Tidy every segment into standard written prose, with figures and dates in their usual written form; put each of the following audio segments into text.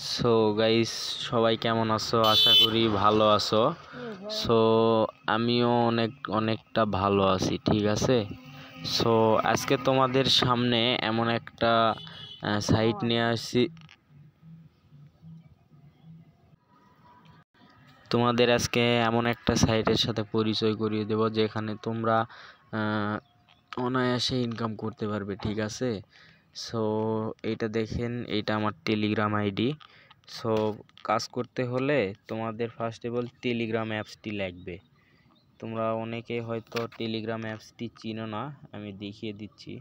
So guys, সবাই কেমন আছো? আশা করি ভালো আছো। সো আমিও অনেকটা ভালো আছি, ঠিক আছে। সো আজকে তোমাদের সামনে এমন একটা সাইট নিয়ে আসছি। তোমাদের আজকে এমন একটা সাইটের সাথে পরিচয় করিয়ে দেব যেখানে তোমরা অনায়াসে ইনকাম করতে পারবে, ঠিক আছে। সো এইটা দেখেন, এইটা আমার টেলিগ্রাম আইডি। সো কাজ করতে হলে তোমাদের ফার্স্ট অফ অল টেলিগ্রাম অ্যাপসটি লাগবে। তোমরা অনেকে হয়তো টেলিগ্রাম অ্যাপসটি চিনো না, আমি দেখিয়ে দিচ্ছি।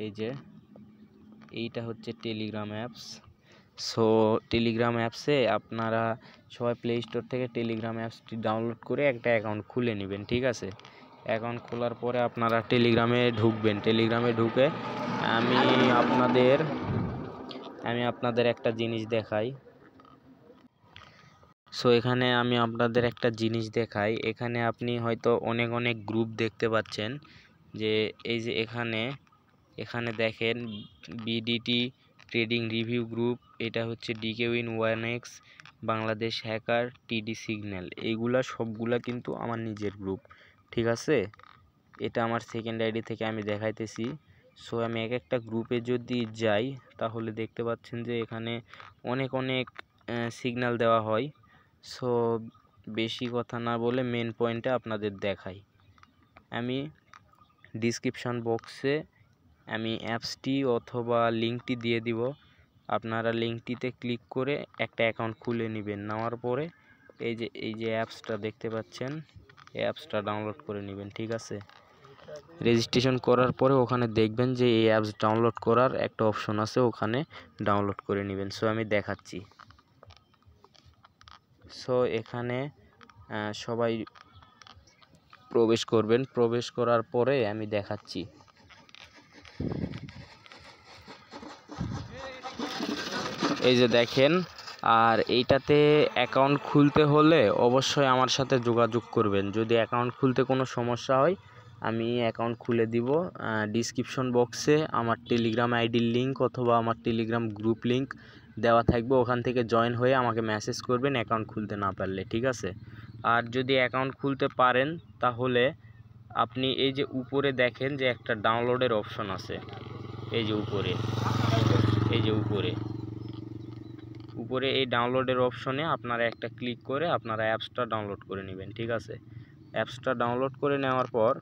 এই যে এইটা হচ্ছে টেলিগ্রাম অ্যাপস। সো টেলিগ্রাম অ্যাপসে আপনারা সবাই প্লে স্টোর থেকে টেলিগ্রাম অ্যাপসটি ডাউনলোড করে একটা অ্যাকাউন্ট খুলে নেবেন, ঠিক আছে। অ্যাকাউন্ট খোলার পরে আপনারা টেলিগ্রামে ঢুকবেন। টেলিগ্রামে ঢুকে আমি আপনাদের একটা জিনিস দেখাই। সো এখানে আমি আপনাদের একটা জিনিস দেখাই। এখানে আপনি হয়তো অনেক গ্রুপ দেখতে পাচ্ছেন, যে এই যে এখানে দেখেন বিডিটি ট্রেডিং রিভিউ গ্রুপ, এটা হচ্ছে DK win 1x, Bangladesh hacker, TD signal. এইগুলা সবগুলা কিন্তু আমার নিজের গ্রুপ, ঠিক আছে। এটা আমার সেকেন্ড আইডি থেকে আমি দেখাইতেছি। সো আমি এক একটা গ্রুপে যদি যাই তাহলে দেখতে পাচ্ছেন যে এখানে অনেক সিগন্যাল দেওয়া হয়। সো বেশি কথা না বলে মেন পয়েন্টে আপনাদের দেখাই। আমি ডিসক্রিপশন বক্সে আমি অ্যাপসটি অথবা লিঙ্কটি দিয়ে দিব। আপনারা লিঙ্কটিতে ক্লিক করে একটা অ্যাকাউন্ট খুলে নেবেন। নেওয়ার পরে এই যে অ্যাপসটা দেখতে পাচ্ছেন, এই অ্যাপসটা ডাউনলোড করে নেবেন, ঠিক আছে। রেজিস্ট্রেশন করার পরে ওখানে দেখবেন যে এই অ্যাপস ডাউনলোড করার একটা অপশন আছে, ওখানে ডাউনলোড করে নেবেন। সো আমি দেখাচ্ছি। সো এখানে সবাই প্রবেশ করবেন। প্রবেশ করার পরে আমি দেখাচ্ছি। এই যে দেখেন, আর এইটাতে অ্যাকাউন্ট খুলতে হলে অবশ্যই আমার সাথে যোগাযোগ করবেন। যদি অ্যাকাউন্ট খুলতে কোনো সমস্যা হয় আমি অ্যাকাউন্ট খুলে দিব। ডিসক্রিপশন বক্সে আমার টেলিগ্রাম আইডির লিঙ্ক অথবা আমার টেলিগ্রাম গ্রুপ লিঙ্ক দেওয়া থাকবে, ওখান থেকে জয়েন হয়ে আমাকে মেসেজ করবেন অ্যাকাউন্ট খুলতে না পারলে, ঠিক আছে। আর যদি অ্যাকাউন্ট খুলতে পারেন তাহলে আপনি এই যে উপরে দেখেন যে একটা ডাউনলোডের অপশন আছে, এই যে উপরে এই ডাউনলোডের অপশনে আপনারা একটা ক্লিক করে আপনারা অ্যাপসটা ডাউনলোড করে নেবেন, ঠিক আছে। অ্যাপসটা ডাউনলোড করে নেওয়ার পর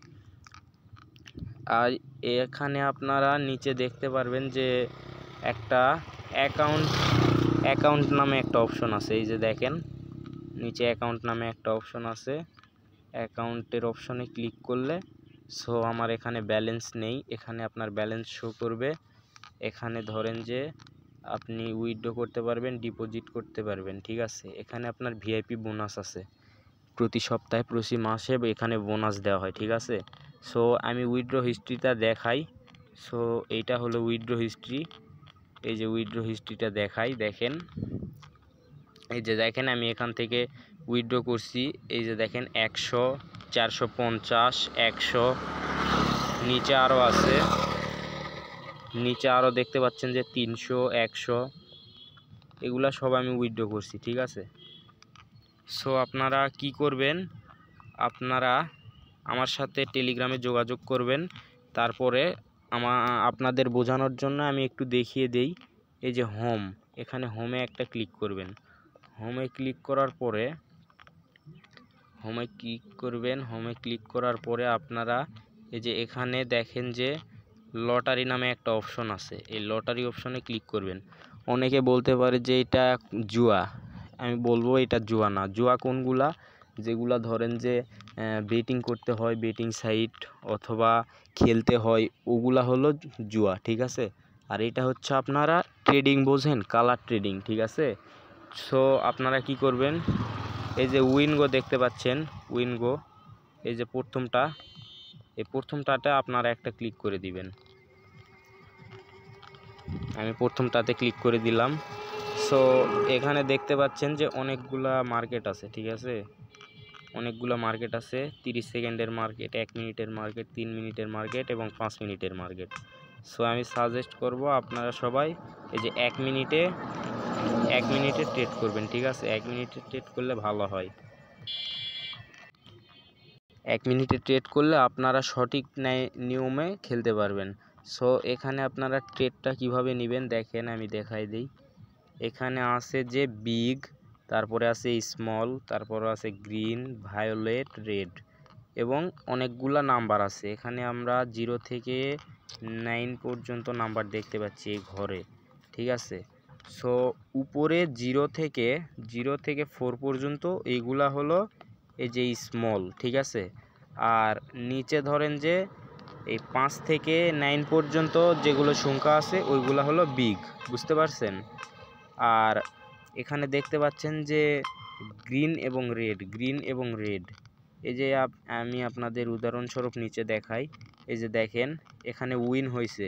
আর এখানে আপনারা নিচে দেখতে পারবেন যে একটা অ্যাকাউন্ট নামে একটা অপশন আছে। এই যে দেখেন নিচে অ্যাকাউন্ট নামে একটা অপশন আছে। অ্যাকাউন্টের অপশনে ক্লিক করলে সো আমার এখানে ব্যালেন্স নেই, এখানে আপনার ব্যালেন্স শো করবে। এখানে ধরেন যে আপনি উইথড্র করতে পারবেন, ডিপোজিট করতে পারবেন, ঠিক আছে। এখানে আপনার ভিআইপি বোনাস আছে, প্রতি সপ্তাহে প্রতি মাসে এখানে বোনাস দেওয়া হয়, ঠিক আছে। সো আমি উইথড্র হিস্ট্রিটা দেখাই। সো এইটা হলো উইথড্র হিস্ট্রি। এই যে উইথড্র হিস্ট্রিটা দেখাই, দেখেন এই যে দেখেন আমি এখান থেকে উইথড্র করছি। এই যে দেখেন 100, 450, 100, নিচে আরও আছে, নিচে আরও দেখতে পাচ্ছেন যে 300, 100, এগুলা সব আমি উইথড্র করছি, ঠিক আছে। সো আপনারা কি করবেন, আপনারা আমার সাথে টেলিগ্রামে যোগাযোগ করবেন। তারপরে আপনাদের বোঝানোর জন্য আমি একটু দেখিয়ে দেই। এই যে হোম, এখানে হোমে একটা ক্লিক করবেন। হোমে ক্লিক করার পরে হোমে ক্লিক করার পরে আপনারা এই যে এখানে দেখেন যে লটারি নামে একটা অপশন আছে, এই লটারি অপশনে ক্লিক করবেন। অনেকে বলতে পারে যে এটা জুয়া, আমি বলবো এটা জুয়া না। জুয়া কোনগুলা, যেগুলা ধরেন যে বেটিং করতে হয়, বেটিং সাইট অথবা খেলতে হয়, ওগুলা হলো জুয়া, ঠিক আছে। আর এটা হচ্ছে আপনারা ট্রেডিং বোঝেন, কালার ট্রেডিং, ঠিক আছে। সো আপনারা কি করবেন, এই যে উইনগো দেখতে পাচ্ছেন, উইনগো এই যে প্রথমটাতে আপনারা একটা ক্লিক করে দিবেন। আমি প্রথমটাতে ক্লিক করে দিলাম। সো এখানে দেখতে পাচ্ছেন যে অনেকগুলা মার্কেট আছে, ঠিক আছে। অনেকগুলো মার্কেট আছে, 30 সেকেন্ডের মার্কেট, 1 মিনিটের মার্কেট, 3 মিনিটের মার্কেট এবং 5 মিনিটের মার্কেট। সো আমি সাজেস্ট করব আপনারা সবাই এই যে 1 মিনিটে ট্রেড করবেন, ঠিক আছে? 1 মিনিটে ট্রেড করলে ভালো হয়। 1 মিনিটে ট্রেড করলে আপনারা সঠিক নিয়মে খেলতে পারবেন। সো এখানে আপনারা ট্রেডটা কিভাবে নেবেন দেখেন, আমি দেখাই দিই। এখানে আছে যে বিগ, তারপরে আছে স্মল, তারপরে আছে গ্রিন, ভায়োলেট, রেড এবং অনেকগুলা নাম্বার আছে। এখানে আমরা 0 থেকে 9 পর্যন্ত নাম্বার দেখতে পাচ্ছি এই ঘরে, ঠিক আছে? সো উপরে 0 থেকে 4 পর্যন্ত এইগুলা হলো এই যে স্মল, ঠিক আছে? আর নিচে ধরেন যে এই 5 থেকে 9 পর্যন্ত যেগুলো সংখ্যা আছে ওইগুলা হলো বিগ, বুঝতে পারছেন? আর এখানে দেখতে পাচ্ছেন যে গ্রিন এবং রেড এই যে আমি আপনাদের উদাহরণস্বরূপ নিচে দেখাই। এই যে দেখেন এখানে উইন হয়েছে,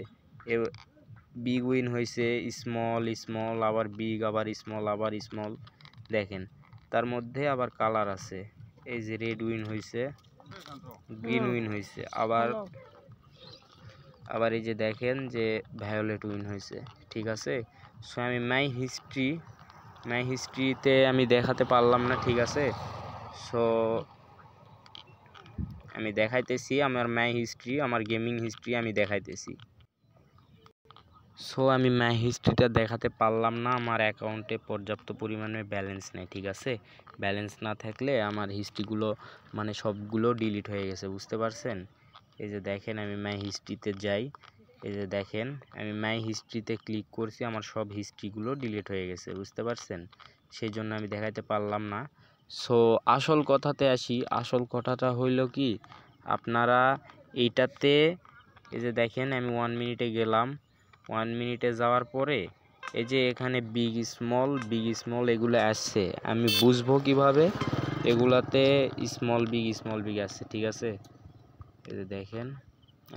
বিগ উইন হয়েছে, স্মল আবার বিগ আবার স্মল দেখেন। তার মধ্যে আবার কালার আছে, এই যে রেড উইন হয়েছে, গ্রিন উইন হয়েছে, আবার এই যে দেখেন যে ভায়োলেট উইন হয়েছে, ঠিক আছে? সো আমি মাই হিস্ট্রিতে আমি দেখাতে পারলাম না, ঠিক আছে? সো আমি দেখাইতেছি আমার আমার গেমিং হিস্ট্রি আমি দেখাইতেছি। সো আমি মাই হিস্ট্রিটা দেখাতে পারলাম না, আমার অ্যাকাউন্টে পর্যাপ্ত পরিমাণে ব্যালেন্স নেই, ঠিক আছে? ব্যালেন্স না থাকলে আমার হিস্ট্রিগুলো মানে সবগুলো ডিলিট হয়ে গেছে, বুঝতে পারছেন? এই যে দেখেন আমি মাই হিস্ট্রিতে যাই, এই যে দেখেন আমি মাই হিস্ট্রিতে ক্লিক করছি, আমার সব হিস্ট্রিগুলো ডিলিট হয়ে গেছে, বুঝতে পারছেন? সেই জন্য আমি দেখাইতে পারলাম না। সো আসল কথাতে আসি, আসল কথাটা হইল কি, আপনারা এইটাতে এই যে দেখেন আমি 1 মিনিটে গেলাম, 1 মিনিটে যাওয়ার পরে এই যে এখানে বিগ স্মল এগুলো আসছে, আমি বুঝবো কিভাবে এগুলাতে স্মল বিগ আসছে, ঠিক আছে? এই যে দেখেন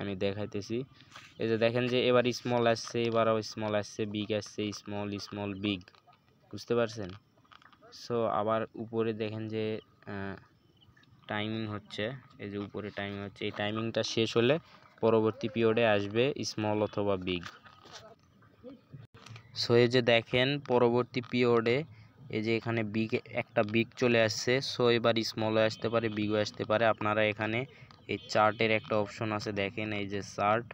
আমি দেখাইতেছি, এই যে দেখেন যে এবার স্মল আসছে, এবারও স্মল আসছে, বিগ আসছে, স্মল বিগ, বুঝতে পারছেন? সো আবার উপরে দেখেন যে টাইমিং হচ্ছে, এই যে উপরে টাইমিং হচ্ছে, এই টাইমিংটা শেষ হলে পরবর্তী পিরিয়ডে আসবে স্মল অথবা বিগ। সো এই যে দেখেন পরবর্তী পিরিয়ডে এই যে এখানে একটা বিগ চলে আসছে। সো এবার স্মলও আসতে পারে, বিগও আসতে পারে। আপনারা এখানে এই চার্টের একটা অপশন আছে, দেখেন এই যে চার্ট,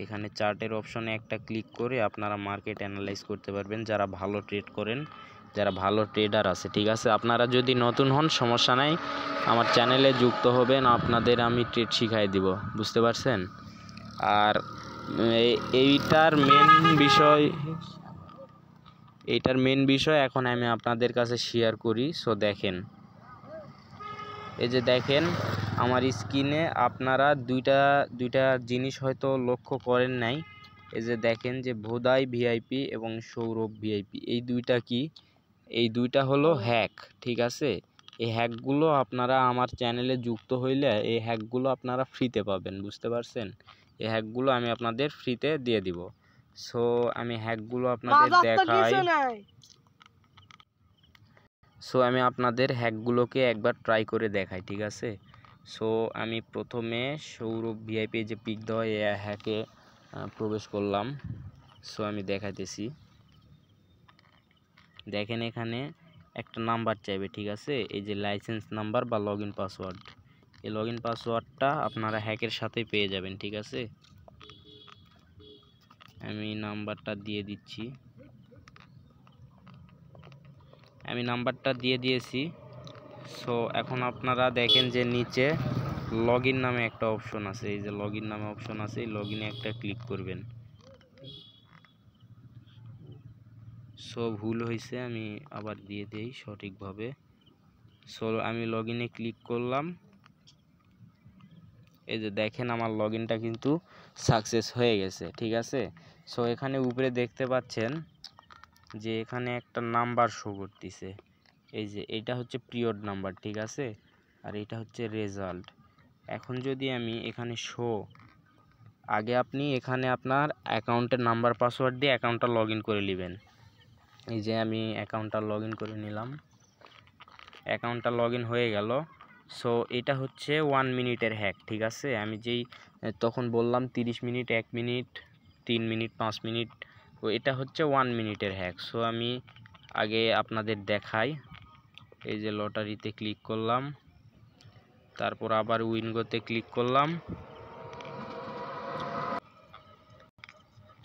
এখানে চার্টের অপশনে একটা ক্লিক করে আপনারা মার্কেট অ্যানালাইজ করতে পারবেন, যারা ভালো ট্রেড করেন, যারা ভালো ট্রেডার আছে, ঠিক আছে? আপনারা যদি নতুন হন সমস্যা নাই, আমার চ্যানেলে যুক্ত হবেন, আপনাদের আমি ট্রেড শিখাই দিব, বুঝতে পারছেন? আর এইটার মেন বিষয় এখন আমি আপনাদের কাছে শেয়ার করি। সো দেখেন এই যে দেখেন আমার স্ক্রিনে আপনারা দুইটা জিনিস হয়তো লক্ষ্য করেন নাই। এই যে দেখেন যে ভোদাই ভিআইপি এবং সৌরভ ভিআইপি, এই দুইটা কি? এই দুইটা হলো হ্যাক, ঠিক আছে? এই হ্যাকগুলো আপনারা আমার চ্যানেলে যুক্ত হইলে এই হ্যাকগুলো আপনারা ফ্রিতে পাবেন, বুঝতে পারছেন? এই হ্যাকগুলো আমি আপনাদের ফ্রিতে দিয়ে দিব। সো আমি হ্যাকগুলো আপনাদের দেখাই। সো আমি আপনাদের হ্যাকগুলোকে একবার ট্রাই করে দেখাই, ঠিক আছে? সো আমি প্রথমে সৌরভ ভিআইপি যে পিক দেওয়া এই হ্যাকে প্রবেশ করলাম। সো আমি দেখাইতেছি, দেখেন এখানে একটা নাম্বার চাইবে, ঠিক আছে? এই যে লাইসেন্স নাম্বার বা লগ ইন পাসওয়ার্ড, এই লগ ইন পাসওয়ার্ডটা আপনারা হ্যাকের সাথেই পেয়ে যাবেন, ঠিক আছে? আমি নাম্বারটা দিয়ে দিচ্ছি, আমি নাম্বারটা দিয়ে দিয়েছি। সো এখন আপনারা দেখেন যে নিচে লগ ইন নামে একটা অপশন আছে, এই যে লগ ইন নামে অপশন আছে, এই লগ ইনে একটা ক্লিক করবেন। সো ভুল হয়েছে, আমি আবার দিয়ে দেই সঠিকভাবে। সো আমি লগ ইনে ক্লিক করলাম, এই যে দেখেন আমার লগ ইনটা কিন্তু সাকসেস হয়ে গেছে, ঠিক আছে? সো এখানে উপরে দেখতে পাচ্ছেন যে এখানে একটা নাম্বার শো করতেছে, এই যে এটা হচ্ছে পিরিয়ড নাম্বার, ঠিক আছে? আর এটা হচ্ছে রেজাল্ট। এখন যদি আমি এখানে আগে আপনি এখানে আপনার অ্যাকাউন্টের নাম্বার পাসওয়ার্ড দিয়ে অ্যাকাউন্টটা লগ ইন করে নেবেন। এই যে আমি অ্যাকাউন্টটা লগ ইন করে নিলাম, অ্যাকাউন্টটা লগ ইন হয়ে গেল। সো এটা হচ্ছে 1 মিনিটের হ্যাক, ঠিক আছে? আমি যেই তখন বললাম 30 মিনিট, 1 মিনিট 3 মিনিট 5 মিনিট, ও এটা হচ্ছে 1 মিনিটের হ্যাক। সো আমি আগে আপনাদের দেখাই। এই যে লটারিতে ক্লিক করলাম, তারপর আবার উইনগোতে ক্লিক করলাম।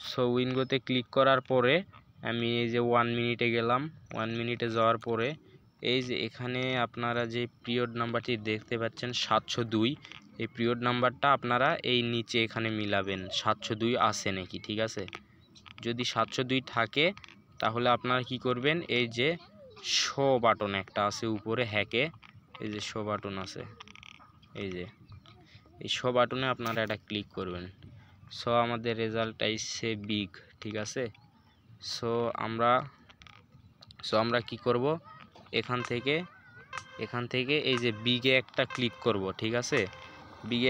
সো উইনগোতে ক্লিক করার পরে আমি এই যে 1 মিনিটে গেলাম। 1 মিনিটে যাওয়ার পরে এই যে এখানে আপনারা যে পিরিয়ড নাম্বারটি দেখতে পাচ্ছেন 702, এই পিরিয়ড নাম্বারটা আপনারা এই নিচে এখানে মিলাবেন 702 আছে নাকি, ঠিক আছে। যদি 702 থাকে তাহলে আপনারা কি করবেন, এই যে শো বাটন একটা আছে উপরে হ্যাকে, এই যে শো বাটন আছে, এই যে এই শো বাটনে আপনারা এটা ক্লিক করবেন। সো আমাদের রেজাল্ট আইছে বিগ, ঠিক আছে। সো আমরা কি করব, এখান থেকে এই যে বিগে একটা ক্লিক করব, ঠিক আছে। বিগে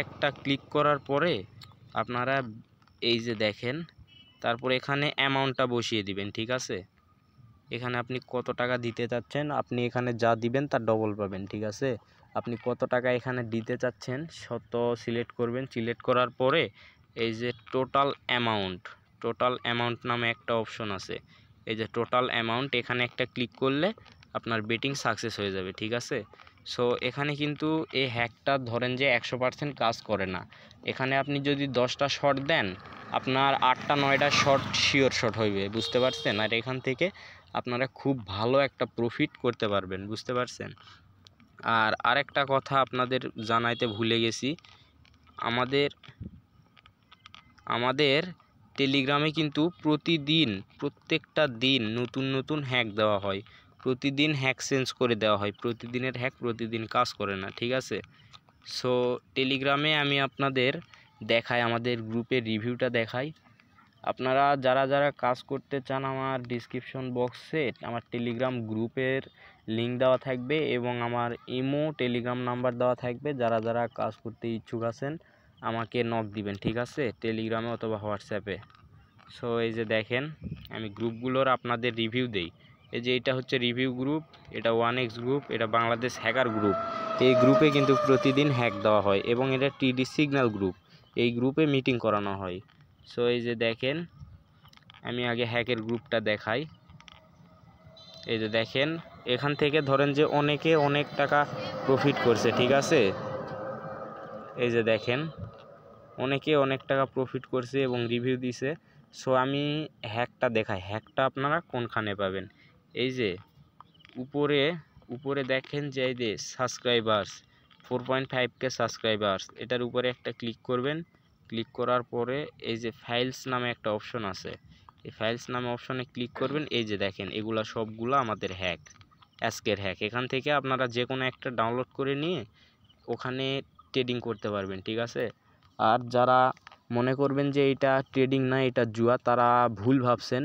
একটা ক্লিক করার পরে আপনারা এই যে দেখেন, তারপর এখানে অ্যামাউন্টটা বসিয়ে দিবেন, ঠিক আছে। এখানে আপনি কত টাকা দিতে চাচ্ছেন, আপনি এখানে যা দিবেন তার ডবল পাবেন, ঠিক আছে। আপনি কত টাকা এখানে দিতে চাচ্ছেন শত সিলেক্ট করবেন। সিলেক্ট করার পরে এই যে টোটাল অ্যামাউন্ট নামে একটা অপশন আছে, এই যে টোটাল অ্যামাউন্ট, এখানে একটা ক্লিক করলে আপনার বেটিং সাকসেস হয়ে যাবে, ঠিক আছে। সো এখানে কিন্তু এই হ্যাকটা ধরেন যে 100% কাজ করে না। এখানে আপনি যদি 10টা শট দেন, আপনার 8টা 9টা শট শিওর শট হইবে, বুঝতে পারছেন। আর এখান থেকে আপনারা খুব ভালো একটা প্রফিট করতে পারবেন, বুঝতে পারছেন। আর আরেকটা কথা আপনাদের জানাইতে ভুলে গেছি, আমাদের টেলিগ্রামে কিন্তু প্রত্যেকটা দিন নতুন হ্যাক দেওয়া হয়, প্রতিদিন হ্যাক চেঞ্জ করে দেওয়া হয়, প্রতিদিনের হ্যাক প্রতিদিন কাজ করে না, ঠিক আছে। সো টেলিগ্রামে আমি আপনাদের দেখাই, আমাদের গ্রুপের রিভিউটা দেখাই। আপনারা যারা কাজ করতে চান, আমার ডিসক্রিপশন বক্সে আমার টেলিগ্রাম গ্রুপের লিঙ্ক দেওয়া থাকবে এবং আমার ইমো টেলিগ্রাম নাম্বার দেওয়া থাকবে। যারা কাজ করতে ইচ্ছুক আছেন আমাকে নক দিবেন, ঠিক আছে, টেলিগ্রামে অথবা হোয়াটসঅ্যাপে। সো এই যে দেখেন, আমি গ্রুপগুলোর আপনাদের রিভিউ দেই। এই যে এটা হচ্ছে রিভিউ গ্রুপ, এটা 1x গ্রুপ, এটা বাংলাদেশ হ্যাকার গ্রুপ। এই গ্রুপে কিন্তু প্রতিদিন হ্যাক দেওয়া হয় এবং এটা টিডি সিগন্যাল গ্রুপ, এই গ্রুপে মিটিং করানো হয়। সো এই যে দেখেন, আমি আগে হ্যাকের গ্রুপটা দেখাই। এই যে দেখেন, এখান থেকে ধরেন যে অনেকে অনেক টাকা প্রফিট করছে, ঠিক আছে। এই যে দেখেন, অনেকে অনেক টাকা প্রফিট করছে এবং রিভিউ দিছে। সো আমি হ্যাকটা দেখাই, হ্যাকটা আপনারা কোনখানে পাবেন। এই যে উপরে দেখেন যে এই যে সাবস্ক্রাইবার্স 4.5K সাবস্ক্রাইবার্স, এটার উপরে একটা ক্লিক করবেন। ক্লিক করার পরে এই যে ফাইলস নামে একটা অপশন আছে, এই ফাইলস নামে অপশনে ক্লিক করবেন। এই যে দেখেন, এগুলা সবগুলো আমাদের হ্যাক, আজকের হ্যাক। এখান থেকে আপনারা যে কোনো একটা ডাউনলোড করে নিয়ে ওখানে ট্রেডিং করতে পারবেন, ঠিক আছে। আর যারা মনে করবেন যে এটা ট্রেডিং না, এটা জুয়া, তারা ভুল ভাবছেন।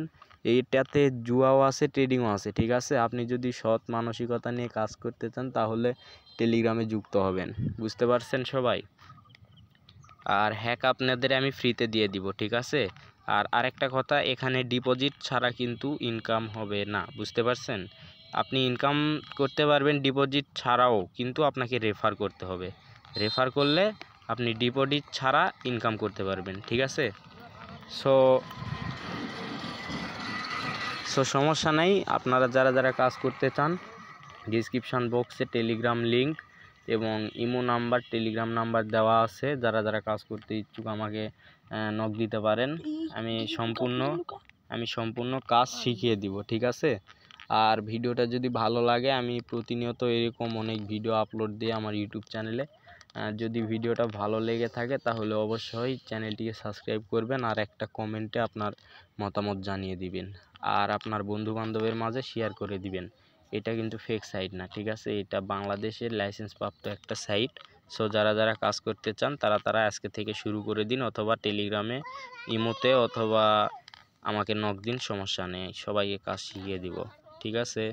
এইটাতে জুয়াও আছে, ট্রেডিংও আছে, ঠিক আছে। আপনি যদি সৎ মানসিকতা নিয়ে কাজ করতে চান তাহলে টেলিগ্রামে যুক্ত হবেন, বুঝতে পারছেন সবাই। আর হ্যাক আপনাদের আমি ফ্রিতে দিয়ে দিব, ঠিক আছে। আর আরেকটা কথা, এখানে ডিপোজিট ছাড়া কিন্তু ইনকাম হবে না, বুঝতে পারছেন। আপনি ইনকাম করতে পারবেন ডিপোজিট ছাড়াও, কিন্তু আপনাকে রেফার করতে হবে। রেফার করলে আপনি ডিপোজিট ছাড়া ইনকাম করতে পারবেন, ঠিক আছে। সো সমস্যা নাই। আপনারা যারা কাজ করতে চান, ডিসক্রিপশান বক্সে টেলিগ্রাম লিঙ্ক এবং ইমো নাম্বার টেলিগ্রাম নাম্বার দেওয়া আছে। যারা কাজ করতে ইচ্ছুক আমাকে নক দিতে পারেন। আমি সম্পূর্ণ কাজ শিখিয়ে দিব, ঠিক আছে। আর ভিডিওটা যদি ভালো লাগে, আমি প্রতিনিয়ত এরকম অনেক ভিডিও আপলোড দিই আমার ইউটিউব চ্যানেলে। যদি ভিডিওটা ভালো লেগে থাকে তাহলে অবশ্যই চ্যানেলটিকে সাবস্ক্রাইব করবেন আর একটা কমেন্টে আপনার মতামত জানিয়ে দিবেন। আর আপনার বন্ধু বান্ধবের মাঝে শেয়ার করে দিবেন। এটা কিন্তু ফেক সাইট না, ঠিক আছে। এটা বাংলাদেশের লাইসেন্স প্রাপ্ত একটা সাইট। সো যারা কাজ করতে চান তারা আজকে থেকে শুরু করে দিন, অথবা টেলিগ্রামে, ইমোতে, অথবা আমাকে নক দিন, সমস্যা নেই। সবাইকে কাজ শিখিয়ে দিব, ঠিক আছে।